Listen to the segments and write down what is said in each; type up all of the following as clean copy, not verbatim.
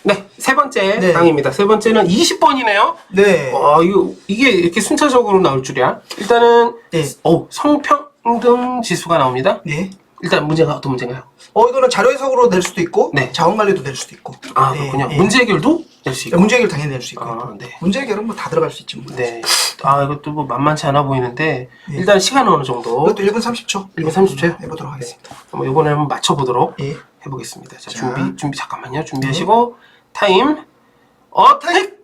네, 세 번째 네. 땅입니다. 세 번째는 20번이네요. 네. 와, 이게 이렇게 순차적으로 나올 줄이야. 일단은 네. 성평등 지수가 나옵니다. 네. 일단 문제가 어떤 문제인가요? 이거는 자료 해석으로 낼 수도 있고, 네. 자원 관리도 낼 수도 있고. 아, 네, 그렇군요. 네. 문제 해결도 낼 수 있고. 문제 해결 당연히 낼 수 있고. 아, 네. 문제 해결은 뭐 다 들어갈 수 있지 뭐. 네. 아, 이것도 뭐 만만치 않아 보이는데, 네. 일단 시간은 어느 정도? 이것도 1분 30초. 1분 30초요? 해보도록 하겠습니다. 한번 이번에 한번 맞춰보도록 예. 해보겠습니다. 자, 자. 준비, 잠깐만요. 준비하시고, 타임, 어택!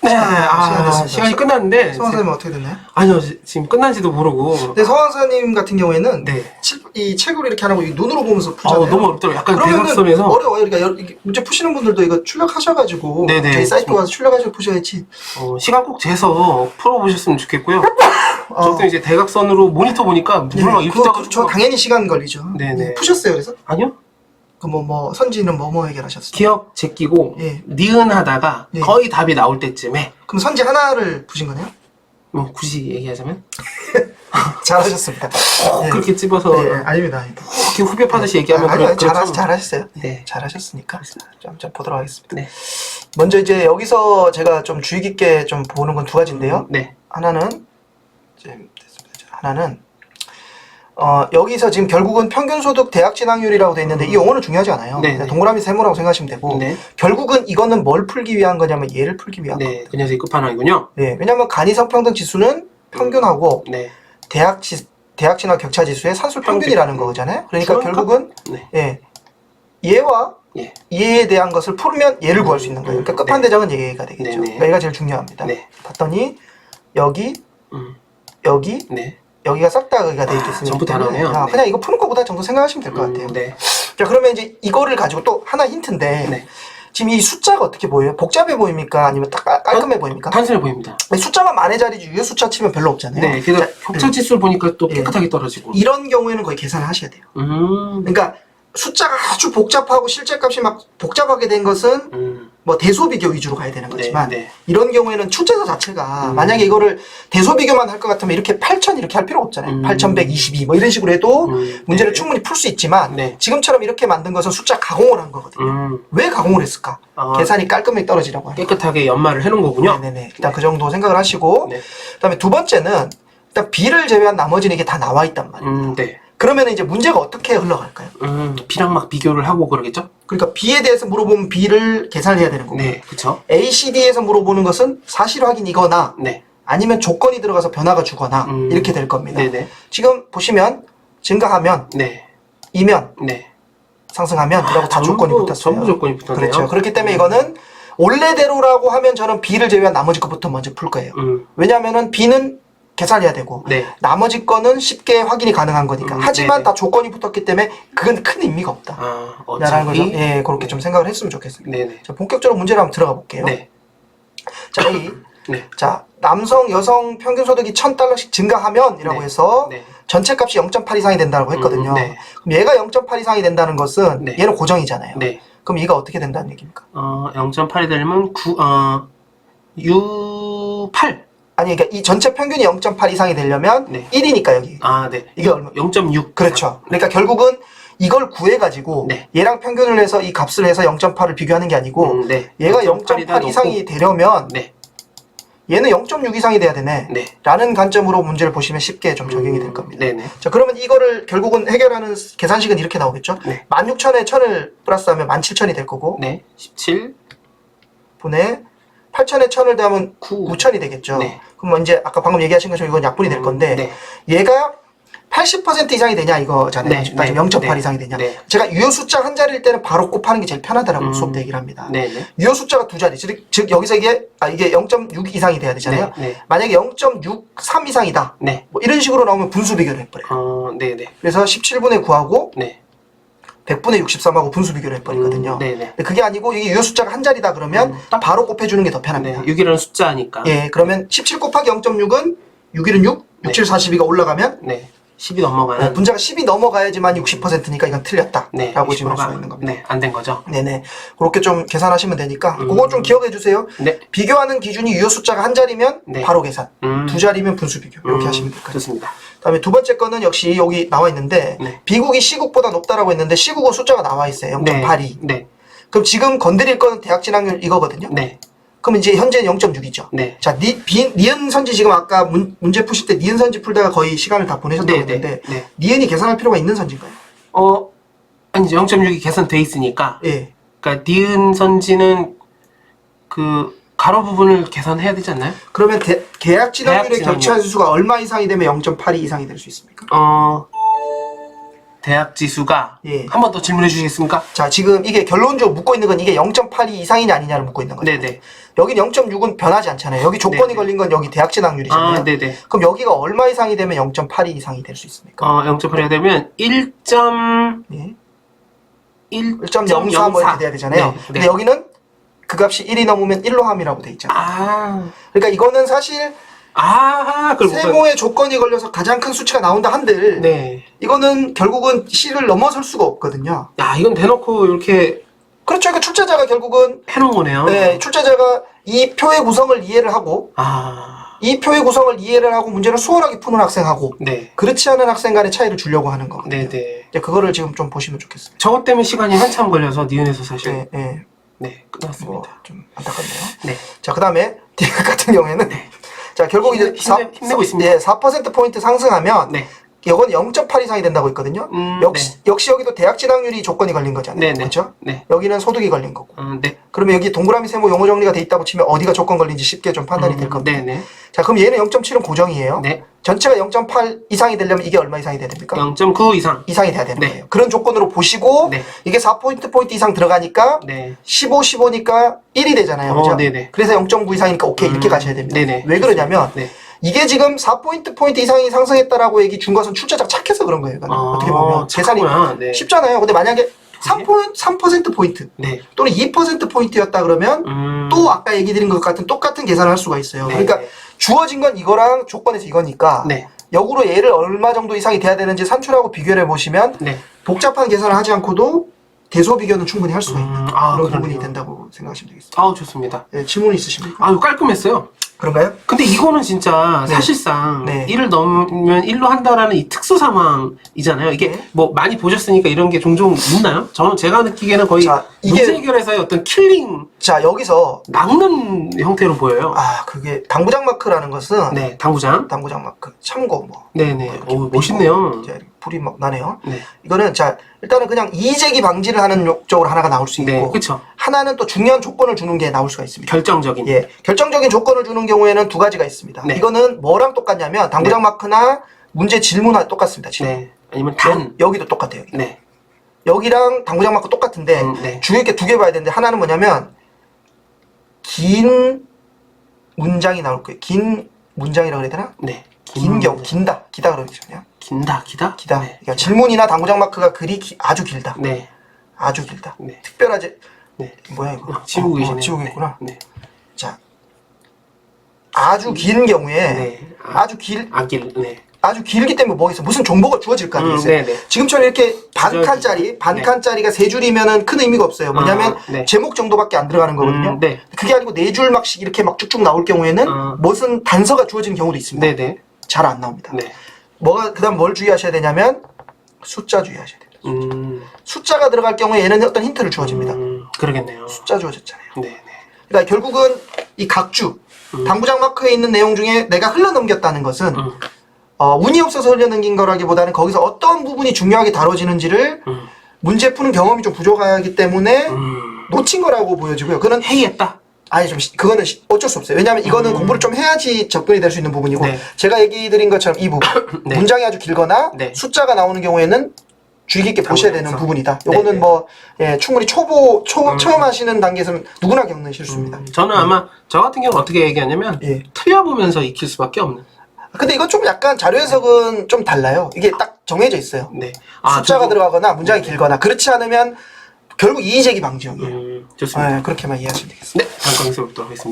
네, 시간 됐습니다. 시간이 끝났는데. 서원 선생님 어떻게 됐나요? 아니요, 지금 끝난지도 모르고. 네, 서원 선생님 같은 경우에는 네. 이 책으로 이렇게 안 하고 이 눈으로 보면서 풀잖아요. 너무 어렵더라고요. 약간 그러면은 대각선에서. 어려워요. 그러니까 이게 문제 푸시는 분들도 이거 출력하셔가지고 네네. 저희 사이트 가서 출력하셔서 푸셔야지. 시간 꼭 재서 풀어보셨으면 좋겠고요. 저도 이제 대각선으로 모니터 보니까 물막 이렇게 그거 떠가지고. 저 당연히 시간 걸리죠. 네네. 네, 푸셨어요 그래서? 아니요? 그 선지는 뭐 해결하셨어요? 기억 제끼고 예. 니은하다가 예. 거의 답이 나올 때쯤에 그럼 선지 하나를 푸신 거네요? 뭐 굳이 얘기하자면 잘하셨습니다. 예. 그렇게 찝어서 네, 아닙니다. 이렇게 후벼 파듯이 얘기하면 아니요, 그렇죠. 잘하셨어요. 네. 잘하셨으니까 좀 보도록 하겠습니다. 네. 먼저 이제 여기서 제가 좀 주의 깊게 좀 보는 건 두 가지인데요. 네. 하나는 여기서 지금 결국은 평균소득 대학 진학률이라고 돼 있는데 이 용어는 중요하지 않아요. 네, 그냥 네. 동그라미 세모라고 생각하시면 되고 네. 결국은 이거는 뭘 풀기 위한 거냐면 얘를 풀기 위한 네. 겁니다. 그 녀석이 끝판왕이군요. 네, 왜냐하면 간이성평등 지수는 평균하고 네. 대학 진학 격차 지수의 산술 평균이라는 거잖아요. 그러니까 그러니까? 결국은 네. 예, 얘와 예. 얘에 대한 것을 풀면 얘를 구할 수 있는 거예요. 그러니까 끝판대장은 얘가 되겠죠. 네네. 그러니까 얘가 제일 중요합니다. 네. 봤더니 여기 여기 네. 여기가 싹 다 여기가 돼 있겠습니다. 전부 다 나오네요. 네. 그냥 이거 푸는 것보다 정도 생각하시면 될 것 같아요. 네. 자, 그러면 이제 이거를 가지고 또 하나 힌트인데 네. 지금 이 숫자가 어떻게 보여요? 복잡해 보입니까? 아니면 딱 깔끔해 보입니까? 단순해 보입니다. 숫자만 만의 자리지 유효 숫자 치면 별로 없잖아요. 네. 그래서 자, 격차 지수를 보니까 또 예. 깨끗하게 떨어지고. 이런 경우에는 거의 계산을 하셔야 돼요. 그러니까 숫자가 아주 복잡하고 실제 값이 막 복잡하게 된 것은 뭐 대소비교 위주로 가야 되는 거지만 네. 이런 경우에는 출제서 자체가 만약에 이거를 대소비교만 할 것 같으면 이렇게 8000 이렇게 할 필요가 없잖아요. 8122 뭐 이런 식으로 해도 문제를 네. 충분히 풀 수 있지만 네. 지금처럼 이렇게 만든 것은 숫자 가공을 한 거거든요. 왜 가공을 했을까? 계산이 깔끔하게 떨어지라고 하는 깨끗하게 연말을 해놓은 거군요. 네네네. 일단 그 정도 생각을 하시고 네. 그다음에 두 번째는 일단 B를 제외한 나머지는 이게 다 나와 있단 말이에요. 네. 그러면 이제 문제가 어떻게 흘러갈까요? B랑 막 비교를 하고 그러겠죠? 그러니까 B에 대해서 물어보면 B를 계산을 해야 되는 거고 네, 그쵸. A, C, D에서 물어보는 것은 사실 확인이거나 네. 아니면 조건이 들어가서 변화가 주거나 이렇게 될 겁니다. 네네. 지금 보시면 증가하면 네. 이면 네. 상승하면 이라고 다 조건이 붙었어요. 전부 조건이 붙었네요. 그렇죠. 그렇기 때문에 이거는 원래대로라고 하면 저는 B를 제외한 나머지 것부터 먼저 풀 거예요. 왜냐하면은 B는 계산해야 되고 네. 나머지 거는 쉽게 확인이 가능한 거니까. 하지만 네네. 다 조건이 붙었기 때문에 그건 큰 의미가 없다. 아, 라는 거죠. 어차피. 예, 그렇게 좀 생각을 했으면 좋겠습니다. 네네. 자, 본격적으로 문제를 한번 들어가 볼게요. 네. 자, A. 네. 자, 남성, 여성 평균 소득이 $1,000씩 증가하면 이라고 네. 해서 네. 전체 값이 0.8 이상이 된다고 했거든요. 네. 그럼 얘가 0.8 이상이 된다는 것은 네. 얘는 고정이잖아요. 네. 그럼 얘가 어떻게 된다는 얘기입니까? 0.8이 되려면 8. 아니, 그러니까 이 전체 평균이 0.8 이상이 되려면 네. 1이니까 여기. 아, 네. 이게 얼마? 0.6. 그렇죠. 그러니까 결국은 이걸 구해가지고 네. 얘랑 평균을 해서 이 값을 해서 0.8을 비교하는 게 아니고 네. 얘가 0.8 0.8 이상이 되려면 네. 얘는 0.6 이상이 돼야 되네. 네. 라는 관점으로 문제를 보시면 쉽게 좀 적용이 될 겁니다. 네네. 자, 그러면 이거를 결국은 해결하는 계산식은 이렇게 나오겠죠? 네. 16,000에 1,000을 플러스하면 17,000이 될 거고 네. 17. 분에 8,000에 1,000을 더하면 9. 9,000이 되겠죠? 네. 그럼 이제 아까 방금 얘기하신 것처럼 이건 약분이 될 건데 네. 얘가 80% 이상이 되냐 이거잖아요. 네, 지금 따지면 0.8 이상이 되냐. 네. 제가 유효 숫자 한 자리일 때는 바로 곱하는 게 제일 편하더라고요. 수업 때 얘기를 합니다. 네. 네. 유효 숫자가 두 자리. 즉 여기서 이게 0.6 이상이 돼야 되잖아요. 네, 네. 만약에 0.63 이상이다. 네. 뭐 이런 식으로 나오면 분수 비교를 해버려요. 네네. 그래서 17분의 9하고 네. 100분의 63하고 분수 비교를 해버리거든요. 네네. 근데 그게 아니고 이게 유효 숫자가 한 자리다 그러면 바로 곱해주는 게 더 편합니다. 네. 6이라는 숫자니까. 예, 그러면 17 곱하기 0.6은 6일은 6, 6, 7, 42가 올라가면 네. 10이 넘어가는. 분자가 10이 넘어가야지만 60%니까 이건 틀렸다. 네. 라고 지금 할 60%가 수 있는 겁니다. 네. 안 된 거죠. 네네. 그렇게 좀 계산하시면 되니까 그거 좀 기억해 주세요. 네. 비교하는 기준이 유효 숫자가 한 자리면 네. 바로 계산. 두 자리면 분수 비교. 이렇게 하시면 될 거예요. 좋습니다. 그다음에 두 번째 거는 역시 여기 나와 있는데 네. B국이 C국보다 높다라고 했는데 C국은 숫자가 나와 있어요. 0.82. 네. 그럼 지금 건드릴 거는 대학 진학률 이거거든요. 네. 그럼 이제 현재는 0.6이죠. 네. 자, 니은 선지 지금 아까 문제 푸실 때 니은 선지 풀다가 거의 시간을 다 보내셨다고 네, 했는데 네. 니은이 계산할 필요가 있는 선지인가요? 아니죠. 0.6이 계산돼 있으니까. 예. 그러니까 니은 선지는 그 가로 부분을 계산해야 되지 않나요? 그러면 계약 진학률의 진학률. 격차 지수가 얼마 이상이 되면 0.82 이상이 될 수 있습니까? 대학 지수가 예. 한 번 더 질문해 주시겠습니까? 자, 지금 이게 결론적으로 묻고 있는 건 이게 0.82 이상이냐 아니냐를 묻고 있는 거죠. 네네. 여긴 0.6은 변하지 않잖아요. 여기 조건이 네네. 걸린 건 여기 대학 진학률이잖아요. 네네. 그럼 여기가 얼마 이상이 되면 0.82 이상이 될 수 있습니까? 0.8이 되면 1. 예. 1. 1.04 뭐 이렇게 돼야 되잖아요. 네. 근데 여기는 그 값이 1이 넘으면 1로 함이라고 돼 있잖아요. 그러니까 이거는 사실 그럼 세모의 조건이 걸려서 가장 큰 수치가 나온다 한들 네. 이거는 결국은 C를 넘어설 수가 없거든요. 이건 대놓고 이렇게 그렇죠. 그러니까 출제자가 결국은 해놓은 거네요. 네, 출제자가 이 표의 구성을 이해를 하고 이 표의 구성을 이해를 하고 문제를 수월하게 푸는 학생하고 네. 그렇지 않은 학생 간의 차이를 주려고 하는 거거든요. 네네. 이제 그거를 지금 좀 보시면 좋겠습니다. 저것 때문에 시간이 한참 걸려서 니은에서 사실 네, 네. 끝났습니다. 뭐 좀 안타깝네요. 네. 자, 그 다음에 디귿 같은 경우에는 자, 결국 이제 힘내고 있습니다. 예, 4%포인트 상승하면 네. 이건 0.8 이상이 된다고 했거든요. 역시 여기도 대학 진학률이 조건이 걸린 거잖아요. 네네. 그렇죠? 네. 여기는 소득이 걸린 거고. 네. 그러면 여기 동그라미 세모 용어 정리가 돼 있다고 치면 어디가 조건 걸린지 쉽게 좀 판단이 될 겁니다. 네네. 자, 그럼 얘는 0.7은 고정이에요. 네. 전체가 0.8 이상이 되려면 이게 얼마 이상이 돼야 됩니까? 0.9 이상. 이상이 돼야 되는 네. 거예요. 그런 조건으로 보시고 네. 이게 4포인트 이상 들어가니까 네. 15니까 1이 되잖아요. 그죠? 네네. 그래서 0.9 이상이니까 오케이 이렇게 가셔야 됩니다. 네네. 왜 그러냐면 네. 이게 지금 4포인트 이상이 상승했다라고 얘기 준 것은 출제자가 착해서 그런 거예요. 이거는. 어떻게 보면 계산이 네. 쉽잖아요. 근데 만약에 3%포인트 네. 또는 2%포인트였다 그러면 또 아까 얘기 드린 것 같은 똑같은 계산을 할 수가 있어요. 네. 그러니까 주어진 건 이거랑 조건에서 이거니까 네. 역으로 얘를 얼마 정도 이상이 돼야 되는지 산출하고 비교를 해보시면 네. 복잡한 계산을 하지 않고도 대소 비교는 충분히 할 수가 있는 그런 부분이 그러네요. 된다고 생각하시면 되겠습니다. 좋습니다. 네, 질문 있으십니까? 깔끔했어요. 그런가요? 근데 이거는 진짜 네. 사실상 네. 1을 넘으면 1로 한다라는 이 특수 상황이잖아요. 이게 네. 뭐 많이 보셨으니까 이런 게 종종 묻나요? 저는 제가 느끼기에는 거의 자, 문제 해결에서의 어떤 킬링, 자, 여기서 낚는 형태로 보여요. 그게 당구장 마크라는 것은 네, 당구장. 당구장 마크 참고 뭐 네네. 이렇게 멋있네요. 이제 불이 막 나네요. 네. 이거는 자 일단은 그냥 이의제기 방지를 하는 목적으로 하나가 나올 수 있고 네, 그쵸. 하나는 또 중요한 조건을 주는 게 나올 수가 있습니다. 결정적인. 예, 결정적인 조건을 주는 경우에는 두 가지가 있습니다. 네. 이거는 뭐랑 똑같냐면 당구장 마크나 문제 질문과 똑같습니다. 지금. 네. 아니면 단. 여기도 똑같아요. 여기. 네. 여기랑 당구장 마크 똑같은데 네. 주의 깊게 두 개 봐야 되는데 하나는 뭐냐면 긴 문장이 나올 거예요. 긴 문장이라고 그래야 되나? 네. 긴 경우, 기다 그러죠 그냥. 기다. 기다. 네. 그러니까 질문이나 당구장 마크가 글이 아주 길다. 네. 아주 길다. 네. 특별하지. 네. 뭐야 이거? 지우고 계시네요. 지우고 있구나. 네. 자, 아주 긴 경우에 네. 아주 네. 길기 때문에 뭐 있어 무슨 정보가 주어질 거 아니겠어요. 네네. 지금처럼 이렇게 반칸짜리가 세 줄이면은 큰 의미가 없어요. 뭐냐면 네. 제목 정도밖에 안 들어가는 거거든요. 네. 그게 아니고 네 줄 막씩 이렇게 막 쭉쭉 나올 경우에는 무슨 단서가 주어지는 경우도 있습니다. 네네. 잘 안 나옵니다. 네. 그다음 뭘 주의하셔야 되냐면 숫자 주의하셔야 돼요. 숫자가 들어갈 경우에 얘는 어떤 힌트를 주어집니다. 그러겠네요. 숫자 주어졌잖아요. 네네. 그러니까 결국은 이 각주 당구장 마크에 있는 내용 중에 내가 흘러넘겼다는 것은 운이 없어서 흘러넘긴 거라기보다는 거기서 어떤 부분이 중요하게 다뤄지는지를 문제 푸는 경험이 좀 부족하기 때문에 놓친 거라고 보여지고요. 그는 회의했다. 아니 그거는 어쩔 수 없어요. 왜냐하면 이거는 공부를 좀 해야지 접근이 될 수 있는 부분이고 네. 제가 얘기 드린 것처럼 이 부분 네. 문장이 아주 길거나 네. 숫자가 나오는 경우에는 주의 깊게 보셔야 되는 당구장에서. 부분이다. 네, 요거는 네. 뭐 충분히 처음 하시는 단계에서는 누구나 겪는 실수입니다. 저는 아마 저 같은 경우는 어떻게 얘기하냐면 예. 틀려보면서 익힐 수밖에 없는. 근데 이건 좀 약간 자료 해석은 좀 달라요. 이게 딱 정해져 있어요. 네. 숫자가 저도- 들어가거나 문장이 길거나 그렇지 않으면 결국 이의제기 방지형이에요. 좋습니다. 그렇게만 이해하시면 되겠습니다. 네, 다음 강의에서 뵙도록 하겠습니다.